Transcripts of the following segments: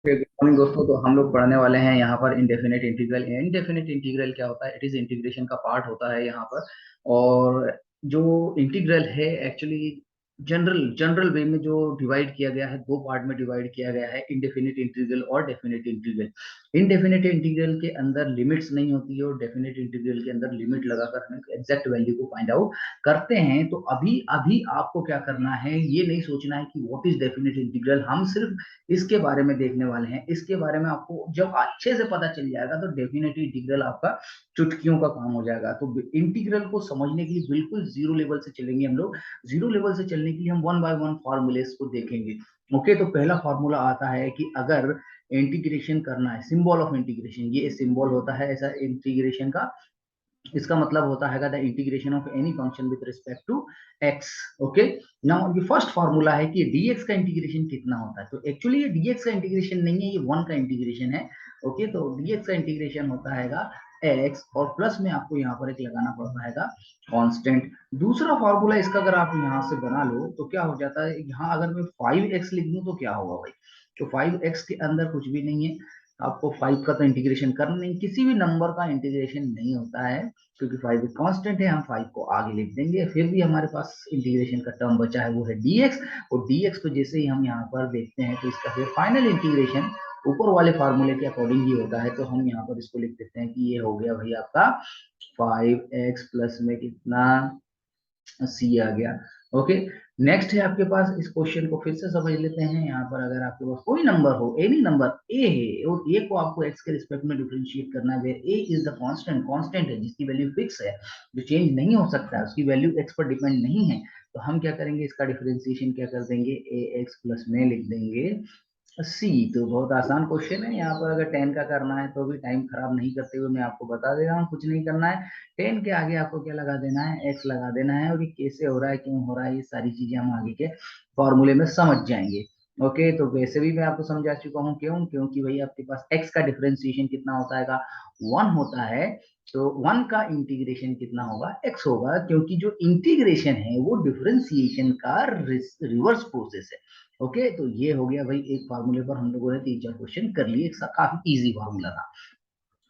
Good morning दोस्तों। तो हम लोग पढ़ने वाले हैं यहाँ पर इंडेफिनेट इंटीग्रल। इंडेफिनेट इंटीग्रल क्या होता है? इट इज इंटीग्रेशन का पार्ट होता है यहाँ पर। और जो इंटीग्रल है एक्चुअली जनरल जनरल वे में जो डिवाइड किया गया है, दो पार्ट में डिवाइड किया गया है, इंडेफिनिट इंटीग्रल और डेफिनेट इंटीग्रल। इंडेफिनेट इंटीग्रल के अंदर लिमिट्स नहीं होती है और डेफिनेट इंटीग्रल के अंदर लिमिट लगाकर हम एग्जैक्ट वैल्यू को फाइंड आउट करते हैं। तो अभी अभी आपको क्या करना है, ये नहीं सोचना है कि व्हाट इज डेफिनेट इंटीग्रल। हम सिर्फ इसके बारे में देखने वाले हैं। इसके बारे में आपको जब अच्छे से पता चल जाएगा तो डेफिनेटली इंटीग्रल आपका चुटकियों का काम हो जाएगा। तो इंटीग्रल को समझने के लिए बिल्कुल जीरो लेवल से चलेंगे हम लोग। जीरो लेवल से चलने के लिए हम वन बाय वन फॉर्मूले को देखेंगे। ओके, तो पहला फॉर्मूला आता है कि अगर इंटीग्रेशन करना है, सिंबल ऑफ इंटीग्रेशन, ये सिंबल होता है ऐसा इंटीग्रेशन का। इसका मतलब होता है the integration of any function with respect to x. Okay, now ये फर्स्ट फॉर्मूला है कि dx का इंटीग्रेशन कितना होता है। तो एक्चुअली ये dx का इंटीग्रेशन नहीं है, ये वन का इंटीग्रेशन है। ओके, तो dx का इंटीग्रेशन होता है x और प्लस में आपको यहाँ पर एक लगाना पड़ता है कांस्टेंट। दूसरा फॉर्मूला इसका अगर आप यहाँ से बना लो तो क्या हो जाता है, यहाँ अगर मैं 5x लिख दूं तो क्या होगा भाई। तो 5x के अंदर कुछ भी नहीं है। आपको 5 का तो इंटीग्रेशन करना नहीं, किसी भी नंबर का इंटीग्रेशन नहीं होता है क्योंकि 5 एक कांस्टेंट है। हम 5 को आगे लिख देंगे, फिर भी हमारे पास इंटीग्रेशन का टर्म बचा है, वो है dx। और dx को जैसे ही हम यहाँ पर देखते हैं तो इसका फिर फाइनल इंटीग्रेशन ऊपर वाले फार्मूले के अकॉर्डिंग ही होता है। तो हम यहाँ पर इसको लिख देते हैं कि ये हो गया भाई आपका 5x प्लस में कितना, सी आ गया। ओके, नेक्स्ट है आपके पास, इस क्वेश्चन को फिर से समझ लेते हैं। यहाँ पर अगर आपके पास कोई नंबर हो, एनी नंबर ए है और ए को आपको एक्स के रिस्पेक्ट में डिफरेंशिएट करना है, ए इज द कांस्टेंट, कांस्टेंट है जिसकी वैल्यू फिक्स है, जो चेंज नहीं हो सकता है, उसकी वैल्यू एक्स पर डिपेंड नहीं है। तो हम क्या करेंगे, इसका डिफरेंशिएशन क्या कर देंगे, ए एक्स प्लस में लिख देंगे सी। तो बहुत आसान क्वेश्चन है। यहाँ पर अगर 10 का करना है तो भी टाइम खराब नहीं करते हुए मैं आपको बता दे रहा हूँ, कुछ नहीं करना है। 10 के आगे आपको क्या लगा देना है, एक्स लगा देना है। और ये कैसे हो रहा है, क्यों हो रहा है, ये सारी चीजें हम आगे के फॉर्मूले में समझ जाएंगे। ओके, तो वैसे भी मैं आपको समझा चुका हूँ, क्यों, क्योंकि भाई आपके पास एक्स का डिफरेंशिएशन कितना होता है, वन होता है। तो वन का इंटीग्रेशन कितना होगा, एक्स होगा, क्योंकि जो इंटीग्रेशन है वो डिफरेंशिएशन का रिवर्स प्रोसेस है। ओके, तो ये हो गया भाई, एक फार्मूले पर हम लोगों ने तीन चार क्वेश्चन कर लिए, काफी इजी फार्मूला था।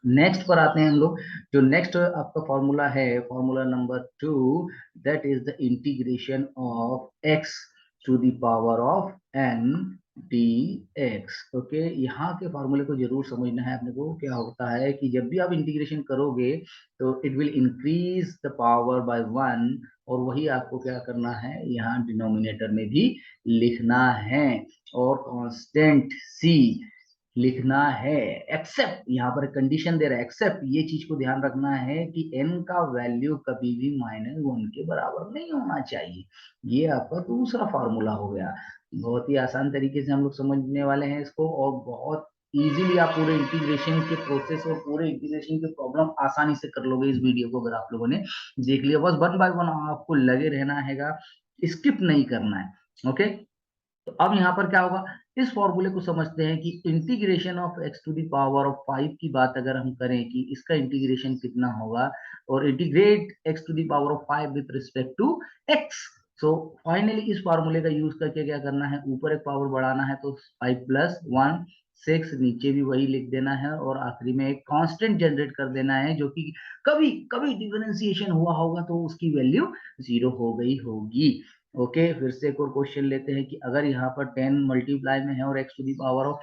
नेक्स्ट पर आते हैं हम लोग। जो नेक्स्ट आपका फॉर्मूला है, formula number 2, that is the integration of x to the power of n d x. Okay, यहाँ के फॉर्मूले को जरूर समझना है अपने को। क्या होता है कि जब भी आप इंटीग्रेशन करोगे तो it will increase the power by one, और वही आपको क्या करना है, यहाँ डिनोमिनेटर में भी लिखना है, और कांस्टेंट सी लिखना है। एक्सेप्ट, यहाँ पर कंडीशन दे रहा है एक्सेप्ट, ये चीज को ध्यान रखना है कि n का वैल्यू कभी भी -1 के बराबर नहीं होना चाहिए। ये आपका दूसरा फॉर्मूला हो गया। बहुत ही आसान तरीके से हम लोग समझने वाले हैं इसको, और बहुत इजीली आप पूरे इंटीग्रेशन के प्रोसेस और पूरे इंटीग्रेशन के प्रॉब्लम आसानी से कर लोगे इस वीडियो को अगर आप लोगों ने देख लिया। बस वन बाय वन आपको लगे रहना हैगा, स्किप नहीं करना है। ओके, तो अब यहाँ पर क्या होगा, इस फॉर्मूले को समझते हैं कि integration of x to the power of 5 की बात अगर हम करें कि इसका इंटीग्रेशन कितना होगा, और integrate x to the power of 5 with respect to x. So finally इस फॉर्मूले का यूज करके क्या करना है, ऊपर एक पावर बढ़ाना है तो 5 प्लस 1 6, नीचे भी वही लिख देना है, और आखिरी में एक कांस्टेंट जनरेट कर देना है जो कि कभी कभी डिफरेंशिएशन हुआ होगा तो उसकी वैल्यू जीरो हो गई होगी। ओके, फिर से एक और क्वेश्चन लेते हैं कि अगर यहाँ पर 10 मल्टीप्लाई में है और x to the power of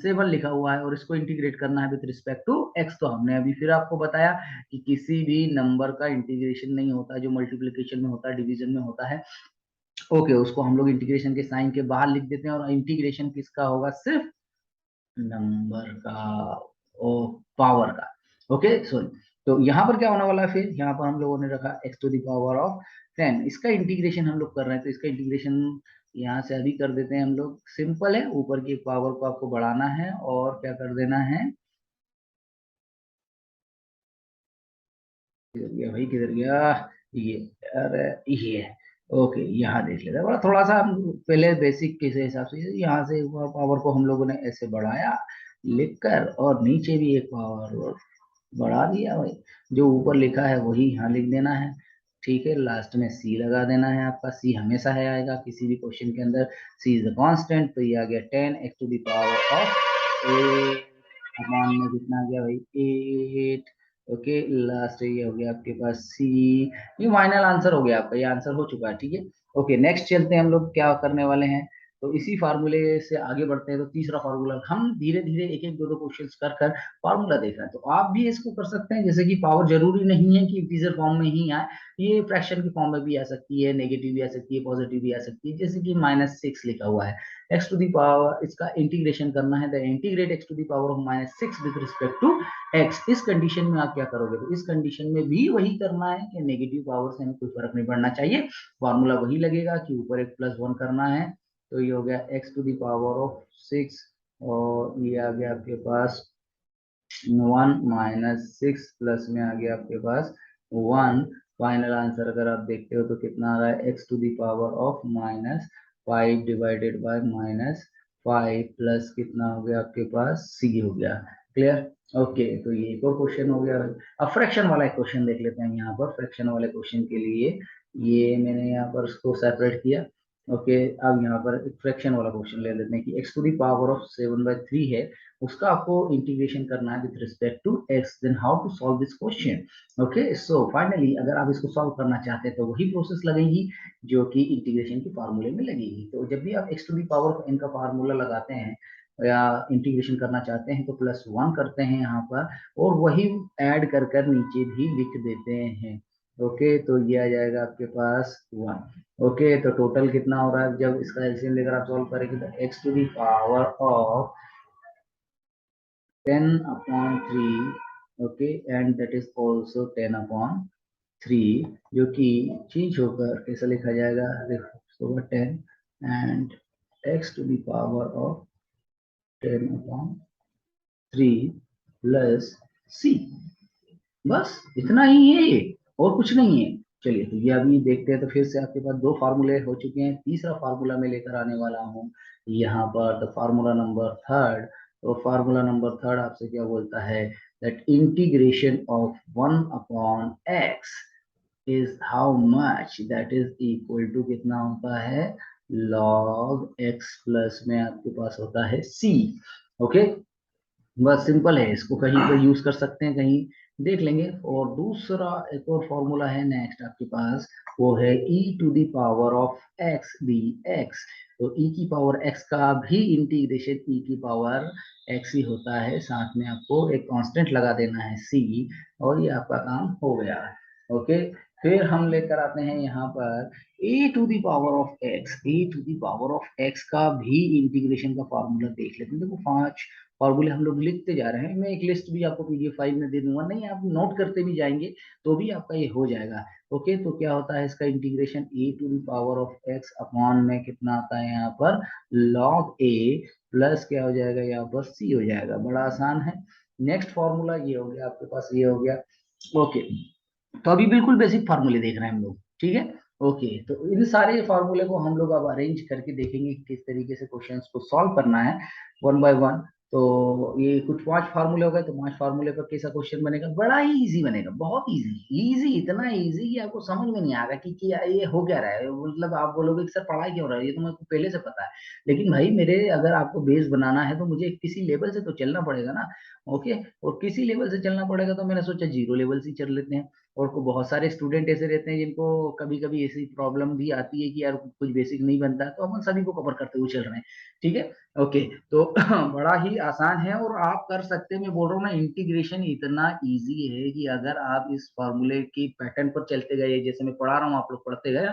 7 लिखा हुआ है और इसको इंटीग्रेट करना है विद रिस्पेक्ट टू एक्स। तो हमने अभी फिर आपको बताया कि किसी भी नंबर का इंटीग्रेशन नहीं होता जो मल्टीप्लिकेशन में होता है, डिवीजन में होता है। ओके, उसको हम लोग इंटीग्रेशन के साइन के बाहर लिख देते हैं, और इंटीग्रेशन किसका होगा, सिर्फ नंबर का और पावर का। ओके सॉरी, तो यहाँ पर क्या होने वाला है, फिर यहाँ पर हम लोगों ने रखा x to the power of 10, इसका इंटीग्रेशन हम लोग कर रहे हैं, तो इसका इंटीग्रेशन यहाँ से अभी कर देते हैं हम लोग। सिंपल है, ऊपर की पावर को आपको बढ़ाना है और क्या कर देना है, किधर गया भाई, किधर गया, ये, अरे ये, ओके यहाँ देख लेते हैं। बड़ा थोड़ा सा हम पहले बेसिक के हिसाब से यहाँ से पावर को हम लोगों ने ऐसे बढ़ाया लिखकर, और नीचे भी एक पावर बढ़ा दिया भाई, जो ऊपर लिखा है वही यहाँ लिख देना है। ठीक है, लास्ट में सी लगा देना है आपका, सी हमेशा है आएगा किसी भी क्वेश्चन के अंदर। सी इज द कांस्टेंट, तो ये आ गया 10 x⁻⁸ अपॉन में कितना आ गया भाई 8। ओके, लास्ट ये हो गया आपके पास सी। ये फाइनल आंसर हो गया आपका, ये आंसर हो चुका है, ठीक है। ओके, नेक्स्ट चलते हैं हम लोग क्या करने वाले हैं। तो इसी फार्मूले से आगे बढ़ते हैं। तो तीसरा फार्मूला हम धीरे धीरे एक एक दो दो क्वेश्चंस कर कर फार्मूला देख रहे हैं। तो आप भी इसको कर सकते हैं, जैसे कि पावर जरूरी नहीं है कि इंटीजर फॉर्म में ही आए, ये फ्रैक्शन की फॉर्म में भी आ सकती है, नेगेटिव भी आ सकती है, पॉजिटिव भी आ सकती है। जैसे कि -6 लिखा हुआ है, एक्स टू दी पावर, इसका इंटीग्रेशन करना है, the integrate x to the power of -6 with respect to x. इस कंडीशन में आप क्या करोगे, तो इस कंडीशन में भी वही करना है कि नेगेटिव पावर से हमें कोई फर्क नहीं पड़ना चाहिए, फॉर्मूला वही लगेगा कि ऊपर एक +1 करना है। तो ये हो गया x to the power of 6, और ये आ गया आपके पास 1 - 6 प्लस में आ गया आपके पास 1। फाइनल आंसर अगर आप देखते हो तो कितना आ रहा है, x to the power of -5 divided by -5 plus कितना हो गया आपके पास सी हो गया। क्लियर। ओके, तो ये एक और क्वेश्चन हो गया। अब फ्रैक्शन वाला एक क्वेश्चन देख लेते हैं। यहाँ पर फ्रैक्शन वाले क्वेश्चन के लिए ये मैंने यहाँ पर उसको सेपरेट किया। ओके, अब यहाँ पर फ्रैक्शन वाला क्वेश्चन ले लेते हैं कि x to the power of 7/3 है, उसका आपको इंटीग्रेशन करना है with respect to x. Then how to solve this question. Okay, so finally अगर आप इसको सॉल्व करना चाहते हैं तो वही प्रोसेस लगेगी जो कि इंटीग्रेशन के फार्मूले में लगेगी। तो जब भी आप x to the power of n का फार्मूला लगाते हैं या इंटीग्रेशन करना चाहते हैं तो +1 करते हैं यहाँ पर, और वही ऐड कर कर नीचे भी लिख देते हैं। ओके, तो ये आ जाएगा आपके पास 1। ओके, तो टोटल कितना हो रहा है जब इसका एलसीएम लेकर आप सॉल्व करेंगे, तो x to the power of 10/3, okay, and that is also 10/3, जो कि चेंज होकर कैसा लिखा जाएगा, देखो 10 and x to the power of 10/3 plus C. बस इतना ही है ये, और कुछ नहीं है। चलिए, तो ये अभी देखते हैं। तो फिर से आपके पास दो फार्मूले हो चुके हैं, तीसरा फार्मूला मैं लेकर आने वाला हूँ यहाँ पर, द फार्मूला नंबर थर्ड। तो फार्मूला नंबर थर्ड आपसे क्या बोलता है, that integration of 1/x is how much, that is equal to कितना होता है, log x प्लस में आपके पास होता है c। ओके, बस सिंपल है, इसको कहीं पे यूज कर सकते हैं, कहीं देख लेंगे। और दूसरा एक और फॉर्मूला है नेक्स्ट आपके पास, वो है e to the power of x dx। तो e की पावर x का भी इंटीग्रेशन e की पावर x ही होता है, साथ में आपको एक कांस्टेंट लगा देना है c, और ये आपका काम हो गया। ओके, फिर हम लेकर आते हैं यहाँ पर a to the power of x, a to the power of x का भी इंटीग्रेशन का फॉर्मूला देख लेते हैं। देखो 5 फॉर्मूले हम लोग लिखते जा रहे हैं, मैं एक लिस्ट भी आपको पीडीएफ फाइल में दे दूंगा, नहीं आप नोट करते भी जाएंगे तो भी आपका ये हो जाएगा। ओके, तो क्या होता है इसका integration, a to the power of x upon में कितना आता है यहाँ पर log a प्लस क्या हो जाएगा यहाँ पर सी हो जाएगा। बड़ा आसान है। नेक्स्ट फॉर्मूला ये हो गया आपके पास, ये हो गया। ओके, तो अभी बिल्कुल बेसिक फार्मूले देख रहे हैं हम लोग, ठीक है। ओके, तो इन सारे फार्मूले को हम लोग अब अरेंज करके देखेंगे किस तरीके से क्वेश्चंस को सॉल्व करना है, वन बाय वन। तो ये कुछ 5 फार्मूले हो गए, तो 5 फार्मूले पर कैसा क्वेश्चन बनेगा, बड़ा ही इजी बनेगा, बहुत इजी, इजी इतना इजी कि आपको समझ में नहीं आएगा कि ये हो क्या रहा है। मतलब आप बोलोगे कि सर पढ़ाई क्यों रहा है, ये तो मेरे को पहले से पता है। लेकिन भाई मेरे, अगर आपको बेस बनाना है तो मुझे किसी लेवल से तो चलना पड़ेगा ना। ओके, और किसी लेवल से चलना पड़ेगा, तो मैंने सोचा जीरो लेवल से चल लेते हैं। और को बहुत सारे स्टूडेंट ऐसे रहते हैं जिनको कभी कभी ऐसी प्रॉब्लम भी आती है कि यार कुछ बेसिक नहीं बनता है, तो अपन सभी को कवर करते हुए चल रहे हैं, ठीक है। ओके, तो बड़ा ही आसान है और आप कर सकते हैं। मैं बोल रहा हूँ ना, इंटीग्रेशन इतना इजी है कि अगर आप इस फॉर्मूले की पैटर्न पर चलते गए, जैसे मैं पढ़ा रहा हूँ आप लोग पढ़ते गए,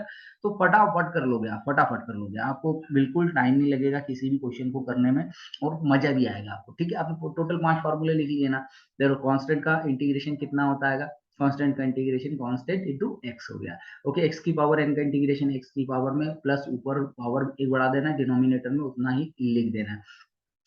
तो फटाफट कर लोगे आप, फटाफट कर लोगे, आपको बिल्कुल टाइम नहीं लगेगा किसी भी क्वेश्चन को करने में, और मजा भी आएगा आपको, ठीक है। आपने टोटल 5 फार्मूले लिख लिए ना। देखो कांस्टेंट का इंटीग्रेशन कितना होता है, कांस्टेंट का इंटीग्रेशन कांस्टेंट इनटू एक्स हो गया। ओके, एक्स की पावर एन का इंटीग्रेशन एक्स की पावर में प्लस ऊपर पावर एक बढ़ा देना है, डिनोमिनेटर में उतना ही लिख देना है।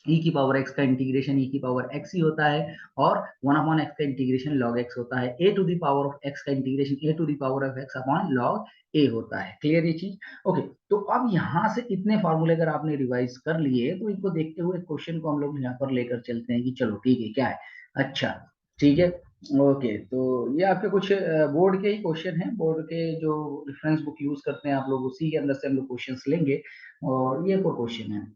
e की पावर x का इंटीग्रेशन e की पावर x ही होता है, और 1/x का इंटीग्रेशन log x होता है। a to the power of x का integration a to the power of x upon log a होता है। क्लियर ये चीज। ओके, तो अब यहाँ से इतने फार्मूले अगर आपने रिवाइज कर लिए, तो इनको देखते हुए क्वेश्चन को हम लोग यहाँ पर लेकर चलते हैं कि चलो ठीक है क्या है। अच्छा, ठीक है, ओके, तो ये आपके कुछ बोर्ड के ही क्वेश्चन हैं, बोर्ड के जो रेफरेंस बुक यूज करते हैं आप लोग, उसी के अंदर से हम लोग क्वेश्चंस लेंगे। और ये कोई क्वेश्चन है,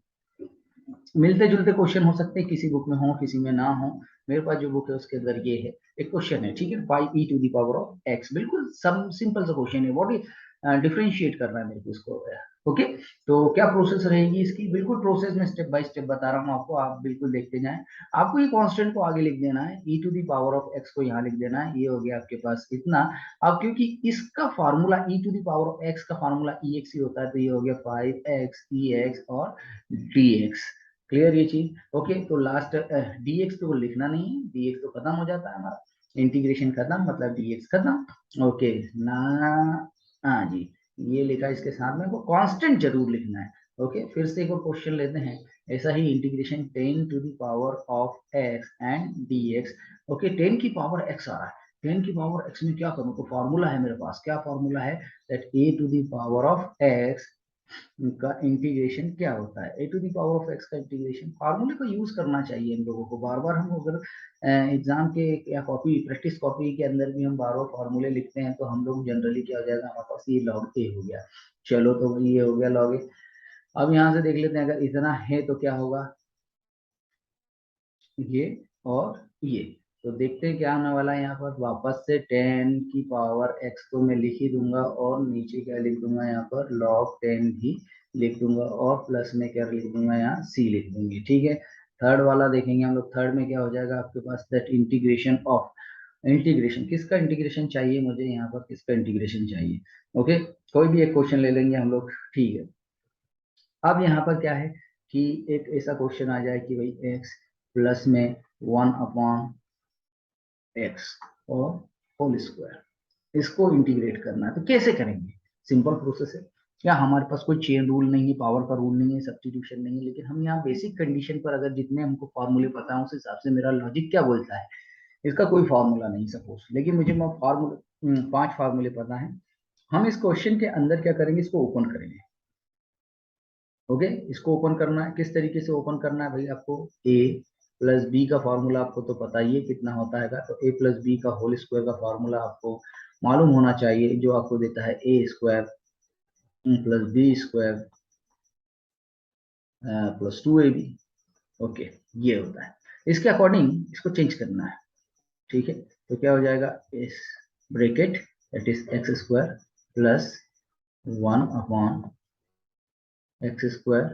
मिलते जुलते क्वेश्चन हो सकते हैं, किसी बुक में हो किसी में ना हो। मेरे पास जो बुक है उसके अंदर ये है, एक क्वेश्चन है, ठीक है, 5e⁻x, बिल्कुल सब सिंपल सा क्वेश्चन है। व्हाट इज डिफरेंशिएट करना है मेरे को इसको। ओके, तो क्या प्रोसेस रहेगी इसकी, बिल्कुल प्रोसेस में स्टेप बाय स्टेप बता रहा हूँ आपको, आप बिल्कुल देखते जाएं। आपको ये कांस्टेंट को आगे लिख देना है, e⁻x को यहाँ लिख देना है, ये हो गया आपके पास इतना। अब क्योंकि इसका फार्मूला e⁻x का फार्मूला ex ही होता है, तो ये हो गया 5x ex और dx। क्लियर ये चीज। ओके, तो लास्ट dx तो लिखना नहीं है, dx तो खत्म हो जाता है हमारा, इंटीग्रेशन खत्म मतलब dx खत्म। ओके ना, हाँ जी, ये लिखा इसके साथ में, वो कांस्टेंट जरूर लिखना है। ओके, फिर से एक और क्वेश्चन लेते हैं, ऐसा ही integration 10⁻x and dx। Okay, 10 की पावर x आ रहा है, 10 की पावर x में क्या करूं, तो फॉर्मूला है मेरे पास, क्या फॉर्मूला है, दैट a⁻x का इंटीग्रेशन क्या होता है, a⁻x का इंटीग्रेशन, फार्मूले को यूज करना चाहिए इन लोगों को बार बार। हम अगर एग्जाम के या कॉपी प्रैक्टिस कॉपी के अंदर भी हम बार बार फार्मूले लिखते हैं, तो हम लोग जनरली क्या हो जाएगा, हमारे पास ये log a हो गया। चलो, तो ये हो गया log a। अब यहाँ से देख लेते हैं, अगर इतना है तो क्या होगा, ये और ये। तो देखते हैं क्या आने वाला है यहाँ पर, वापस से 10 की पावर x को मैं लिख ही दूंगा, और नीचे क्या लिख दूंगा यहाँ पर, log 10 भी लिख दूंगा, और प्लस में क्या लिख दूंगा, यहाँ c लिख दूंगी, ठीक है। थर्ड वाला देखेंगे हम लोग, थर्ड में क्या हो जाएगा आपके पास, दैट इंटीग्रेशन ऑफ, इंटीग्रेशन किसका इंटीग्रेशन चाहिए मुझे, यहाँ पर किसका इंटीग्रेशन चाहिए। ओके, कोई भी एक क्वेश्चन ले लेंगे हम लोग, ठीक है। अब यहाँ पर क्या है कि एक ऐसा क्वेश्चन आ जाए कि भाई x प्लस में 1/x और होल स्क्वायर, इसको इंटीग्रेट करना है, तो कैसे करेंगे, सिंपल प्रोसेस है। क्या हमारे पास कोई चेन रूल नहीं है, पावर का रूल नहीं है, सब्स्टिट्यूशन नहीं है, लेकिन हम यहाँ बेसिक कंडीशन पर अगर जितने हमको फॉर्मूले पता है उस हिसाब से मेरा लॉजिक क्या बोलता है, इसका कोई फार्मूला नहीं सपोज, लेकिन मुझे फार्मूले 5 फार्मूले पता है। हम इस क्वेश्चन के अंदर क्या करेंगे, इसको ओपन करेंगे। ओके, इसको ओपन करना है, किस तरीके से ओपन करना है भाई, आपको a प्लस बी का फॉर्मूला आपको तो पता ही है कितना होता है, तो a प्लस बी का होल स्क्वायर का फॉर्मूला आपको मालूम होना चाहिए, जो आपको देता है a square plus b square plus 2ab। Okay, ये होता है, इसके अकॉर्डिंग इसको चेंज करना है, ठीक है। तो क्या हो जाएगा, इस bracket that is x square plus 1/x²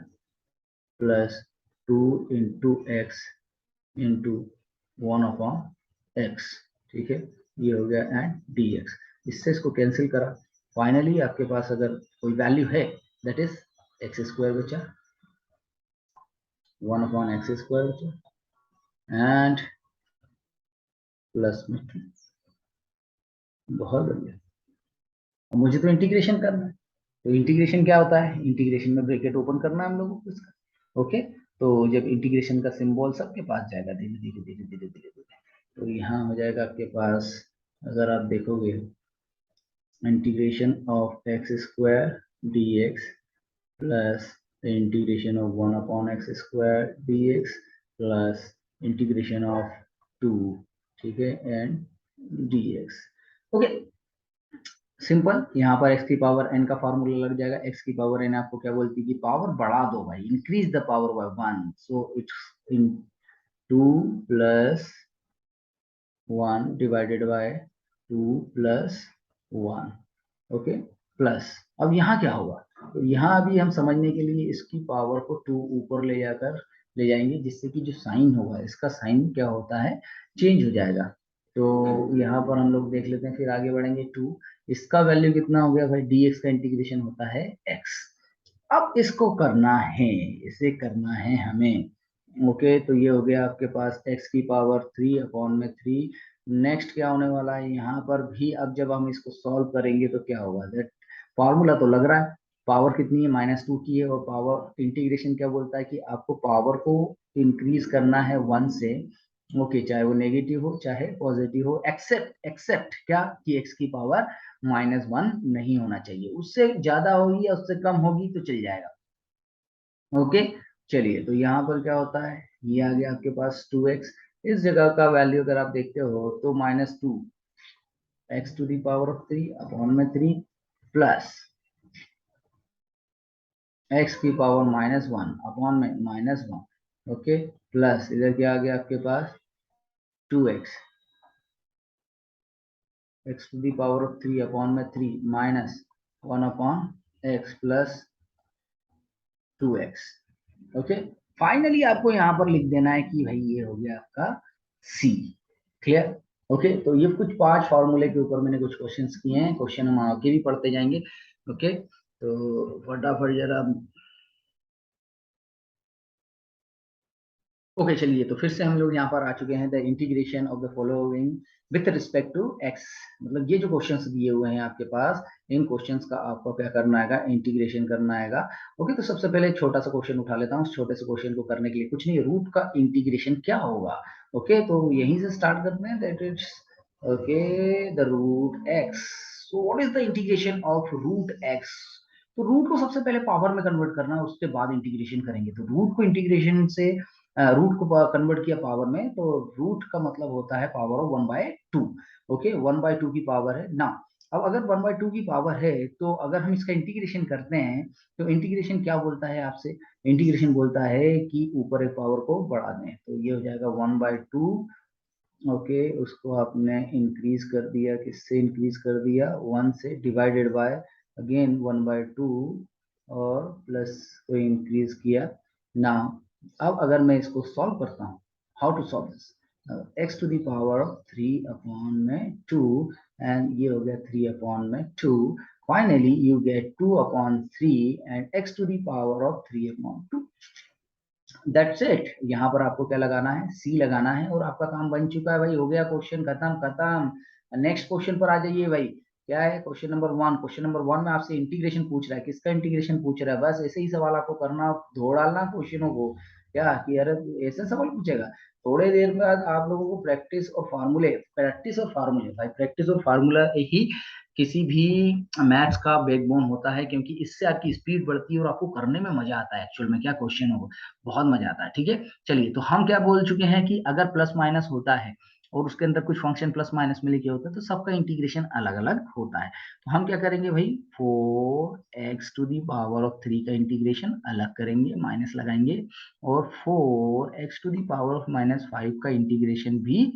plus 2 × x into 1/x, ठीक है, ये हो गया एंड dx। इससे इसको कैंसिल करा, फाइनली आपके पास अगर कोई वैल्यू है, दैट इज x² बचा, 1/x² बचा, एंड प्लस में 2। बहुत बढ़िया। अब मुझे तो इंटीग्रेशन करना है, तो इंटीग्रेशन क्या होता है, इंटीग्रेशन में ब्रैकेट ओपन करना है हम लोगों को इसका। ओके, तो जब इंटीग्रेशन का सिंबल सबके पास जाएगा धीरे धीरे धीरे धीरे धीरे धीरे, तो यहाँ हो जाएगा आपके पास, अगर आप देखोगे, integration of x² dx plus integration of 1/x² dx plus integration of 2, ठीक है, एंड dx। ओके, सिंपल, यहाँ पर x की पावर n का फॉर्मूला लग जाएगा, x की पावर n आपको क्या बोलती है कि पावर बढ़ा दो भाई, increase the power bye 1, so it's in 2 plus 1 divided by 2 plus 1। Okay, plus, अब यहाँ क्या होगा, तो यहाँ अभी हम समझने के लिए इसकी पावर को 2 ऊपर ले जाकर ले जाएंगे, जिससे कि जो साइन होगा इसका साइन क्या होता है, चेंज हो जाएगा। तो यहाँ पर हम लोग देख लेते हैं, फिर आगे बढ़ेंगे, 2, इसका वैल्यू कितना हो गया भाई, dx का इंटीग्रेशन होता है x। अब इसको करना है, इसे करना है हमें। ओके, तो ये हो गया आपके पास x की पावर 3/3। नेक्स्ट क्या होने वाला है यहाँ पर भी, अब जब हम इसको सॉल्व करेंगे तो क्या होगा, दैट फॉर्मूला तो लग रहा है, पावर कितनी है, -2 की है, और पावर इंटीग्रेशन क्या बोलता है कि आपको पावर को इंक्रीज करना है 1 से। ओके, चाहे वो नेगेटिव हो चाहे पॉजिटिव हो, एक्सेप्ट एक्सेप्ट क्या कि x की पावर -1 नहीं होना चाहिए, उससे ज्यादा होगी या उससे कम होगी तो चल जाएगा। ओके, चलिए, तो यहाँ पर क्या होता है, ये आ गया आपके पास 2x, इस जगह का वैल्यू अगर आप देखते हो तो -2 x to the power of 3 upon में 3 प्लस एक्स की पावर -1 अपॉन में -1, ओके, प्लस इधर क्या आ गया आपके पास 2x x to the power of 3 upon में 3 -1 upon x plus 2x, okay. Finally आपको यहाँ पर लिख देना है कि भाई ये हो गया आपका C, क्लियर, ओके। तो ये कुछ 5 फॉर्मूले के ऊपर मैंने कुछ क्वेश्चंस किए हैं, क्वेश्चन हम आगे भी पढ़ते जाएंगे, ओके। तो फटाफट जरा, ओके चलिए, तो फिर से हम लोग यहाँ पर आ चुके हैं, the integration of the following with respect to x. मतलब ये जो क्वेश्चंस दिए हुए हैं आपके पास, इन क्वेश्चंस का आपको क्या करना है, इंटीग्रेशन करना है, ओके। तो सबसे पहले एक छोटा सा क्वेश्चन उठा लेता हूँ। उस छोटे से क्वेश्चन को करने के लिए कुछ नहीं, रूट का इंटीग्रेशन क्या होगा, ओके। तो यहीं से स्टार्ट करते हैं, that is okay the root x. So what is the integration of root x? तो रूट को सबसे पहले पावर में कन्वर्ट करना है, उसके बाद इंटीग्रेशन करेंगे। तो रूट को इंटीग्रेशन से रूट को कन्वर्ट किया पावर में, तो रूट का मतलब होता है पावर ऑफ 1/2, ओके। 1/2 की पावर है ना। अब अगर 1/2 की पावर है, तो अगर हम इसका इंटीग्रेशन करते हैं, तो इंटीग्रेशन क्या बोलता है आपसे? इंटीग्रेशन बोलता है कि ऊपर एक पावर को बढ़ा दें, तो ये हो जाएगा 1/2, ओके। उसको आपने इंक्रीज कर दिया, किससे इंक्रीज कर दिया? 1 से, डिवाइडेड बाय अगेन 1/2, और प्लस को इंक्रीज किया ना। अब अगर मैं इसको सॉल्व करता हूँ, how to solve this? X to the power of 3 upon में 2, एंड ये हो गया 3 अपॉन में 2। Finally you get 2 upon 3 and x to the power of 3 upon 2। That's it. यहाँ पर आपको क्या लगाना है? सी लगाना है, और आपका काम बन चुका है भाई, हो गया क्वेश्चन, खत्म खत्म। नेक्स्ट क्वेश्चन पर आ जाइए भाई। क्या है क्वेश्चन नंबर 1? क्वेश्चन नंबर 1 में आपसे इंटीग्रेशन पूछ रहा है। किसका इंटीग्रेशन पूछ रहा है? बस ऐसे ही सवाल आपको करना, धो डालना क्वेश्चनों को। क्या कि अरे ऐसे सवाल पूछेगा? थोड़े देर बाद आप लोगों को प्रैक्टिस और फार्मूले भाई, प्रैक्टिस और फार्मूला ही किसी भी मैथ्स का बैकबोन होता है, क्योंकि इससे आपकी स्पीड बढ़ती है और आपको करने में मजा आता है। एक्चुअल में क्या क्वेश्चन हो, बहुत मजा आता है, ठीक है। चलिए, तो हम क्या बोल चुके हैं कि अगर प्लस माइनस होता है और उसके अंदर कुछ फंक्शन प्लस माइनस में लिखे होते हैं, तो सबका इंटीग्रेशन अलग अलग होता है। तो हम क्या करेंगे भाई, 4x to the power of 3 का इंटीग्रेशन अलग करेंगे, माइनस लगाएंगे, और 4x to the power of -5 का इंटीग्रेशन भी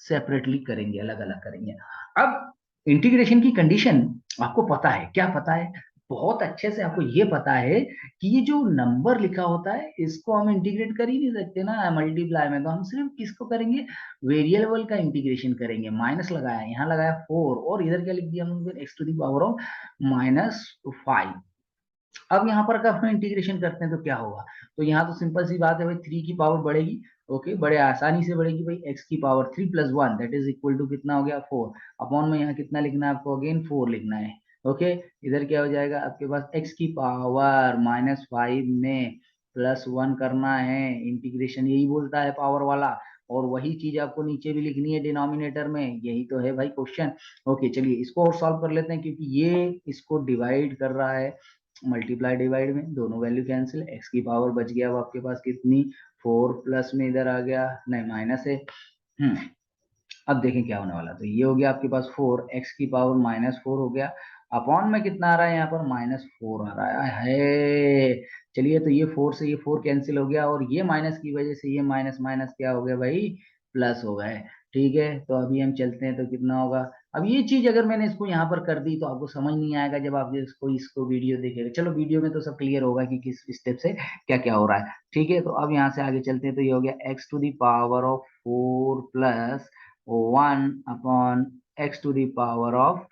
सेपरेटली करेंगे, अलग अलग करेंगे। अब इंटीग्रेशन की कंडीशन आपको पता है, क्या पता है? बहुत अच्छे से आपको ये पता है कि ये जो नंबर लिखा होता है, इसको हम इंटीग्रेट कर ही नहीं सकते ना मल्टीप्लाई में। तो हम सिर्फ किसको करेंगे? वेरिएबल का इंटीग्रेशन करेंगे। माइनस लगाया, यहाँ लगाया 4, और इधर क्या लिख दिया हमने? X to the power of -5। अब यहाँ पर अगर हम इंटीग्रेशन करते हैं तो क्या होगा? तो यहाँ तो सिंपल सी बात है भाई, 3 की पावर बढ़ेगी, ओके, बड़े आसानी से बढ़ेगी भाई। एक्स की power 3 + 1 that is equal to कितना हो गया? 4। अपॉन में यहाँ कितना लिखना है आपको? अगेन 4 लिखना है, ओके। इधर क्या हो जाएगा आपके पास? एक्स की पावर -5 में +1 करना है, इंटीग्रेशन यही बोलता है पावर वाला। और वही चीज आपको नीचे भी लिखनी है डिनोमिनेटर में, यही तो है भाई क्वेश्चन। ओके चलिए, इसको और सॉल्व कर लेते हैं, क्योंकि ये इसको डिवाइड कर रहा है, मल्टीप्लाई डिवाइड में दोनों वैल्यू कैंसिल, एक्स की पावर बच गया अब आपके पास कितनी? 4, प्लस में इधर आ गया, नहीं माइनस है। अब देखें क्या होने वाला। तो ये हो गया आपके पास 4, एक्स की पावर -4 हो गया, अपॉन में कितना आ रहा है यहाँ पर? -4 आ रहा है। चलिए, तो ये 4 से ये 4 कैंसिल हो गया, और ये माइनस की वजह से ये माइनस माइनस क्या हो गया भाई? प्लस हो गए, ठीक है। तो अभी हम चलते हैं, तो कितना होगा? अब ये चीज अगर मैंने इसको यहाँ पर कर दी, तो आपको समझ नहीं आएगा जब आप इसको इसको वीडियो देखेंगे। चलो, वीडियो में तो सब क्लियर होगा कि किस स्टेप से क्या क्या हो रहा है, ठीक है। तो अब यहाँ से आगे चलते हैं, तो ये हो गया x to the power of 4 plus 1 upon x to the power of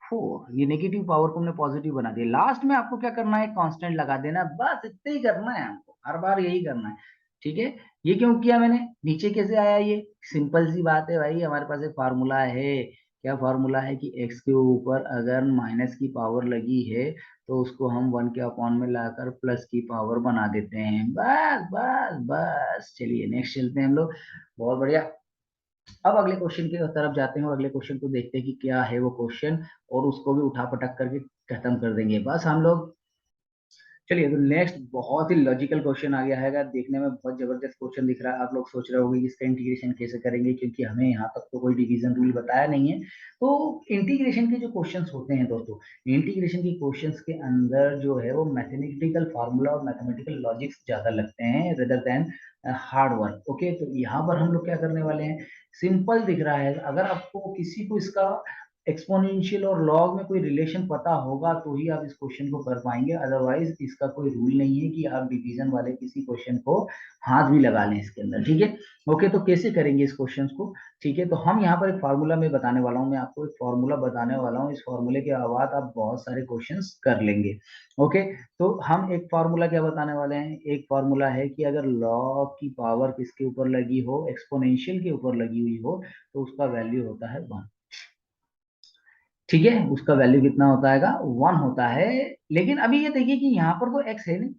4। ये नेगेटिव पावर को हमने पॉजिटिव बना दिया। लास्ट में आपको क्या करना है? कांस्टेंट लगा देना, बस इतना ही करना है हमको, हर बार यही करना है, ठीक है। ये क्यों किया मैंने? नीचे कैसे आया? ये सिंपल सी बात है भाई, हमारे पास एक फार्मूला है। क्या फार्मूला है? कि x के ऊपर अगर माइनस की पावर लगी है, तो उसको हम 1 के अपॉन में लाकर प्लस की पावर बना देते हैं, बस बस बस। चलिए नेक्स्ट चलते हैं हम लोग, बहुत बढ़िया। अब अगले क्वेश्चन की तरफ जाते हैं, और अगले क्वेश्चन को देखते हैं कि क्या है वो क्वेश्चन, और उसको भी उठा पटक करके खत्म कर देंगे बस हम लोग। चलिए, तो नेक्स्ट बहुत ही लॉजिकल क्वेश्चन आ गया है, देखने में बहुत जबरदस्त क्वेश्चन दिख रहा है। आप लोग सोच रहे होंगे कि इसका इंटीग्रेशन कैसे करेंगे, क्योंकि हमें यहाँ तक तो कोई डिवीजन रूल बताया नहीं है। तो इंटीग्रेशन के जो क्वेश्चंस होते हैं दोस्तों, इंटीग्रेशन के क्वेश्चंस के अंदर जो है वो मैथमेटिकल फार्मूला और मैथमेटिकल लॉजिक्स ज्यादा लगते हैं rather than hard work. Okay, तो यहाँ पर हम लोग क्या करने वाले हैं, सिंपल दिख रहा है, अगर आपको किसी को इसका एक्सपोनेंशियल और लॉग में कोई रिलेशन पता होगा तो ही आप इस क्वेश्चन को कर पाएंगे, अदरवाइज इसका कोई रूल नहीं है कि आप डिवीजन वाले किसी क्वेश्चन को हाथ भी लगा लें इसके अंदर। ठीक है, ओके, तो कैसे करेंगे इस क्वेश्चन को। ठीक है, तो हम यहाँ पर एक फार्मूला में बताने वाला हूँ, मैं आपको एक फार्मूला बताने वाला हूँ, इस फार्मूले के बाद आप बहुत सारे क्वेश्चन कर लेंगे। ओके, तो हम एक फार्मूला क्या बताने वाले हैं, एक फार्मूला है कि अगर लॉग की पावर किसके ऊपर लगी हो, एक्सपोनेंशियल के ऊपर लगी हुई हो, तो उसका वैल्यू होता है 1। ठीक है, उसका वैल्यू कितना होता है, 1 होता है। लेकिन अभी ये देखिए कि यहाँ पर तो x है नहीं,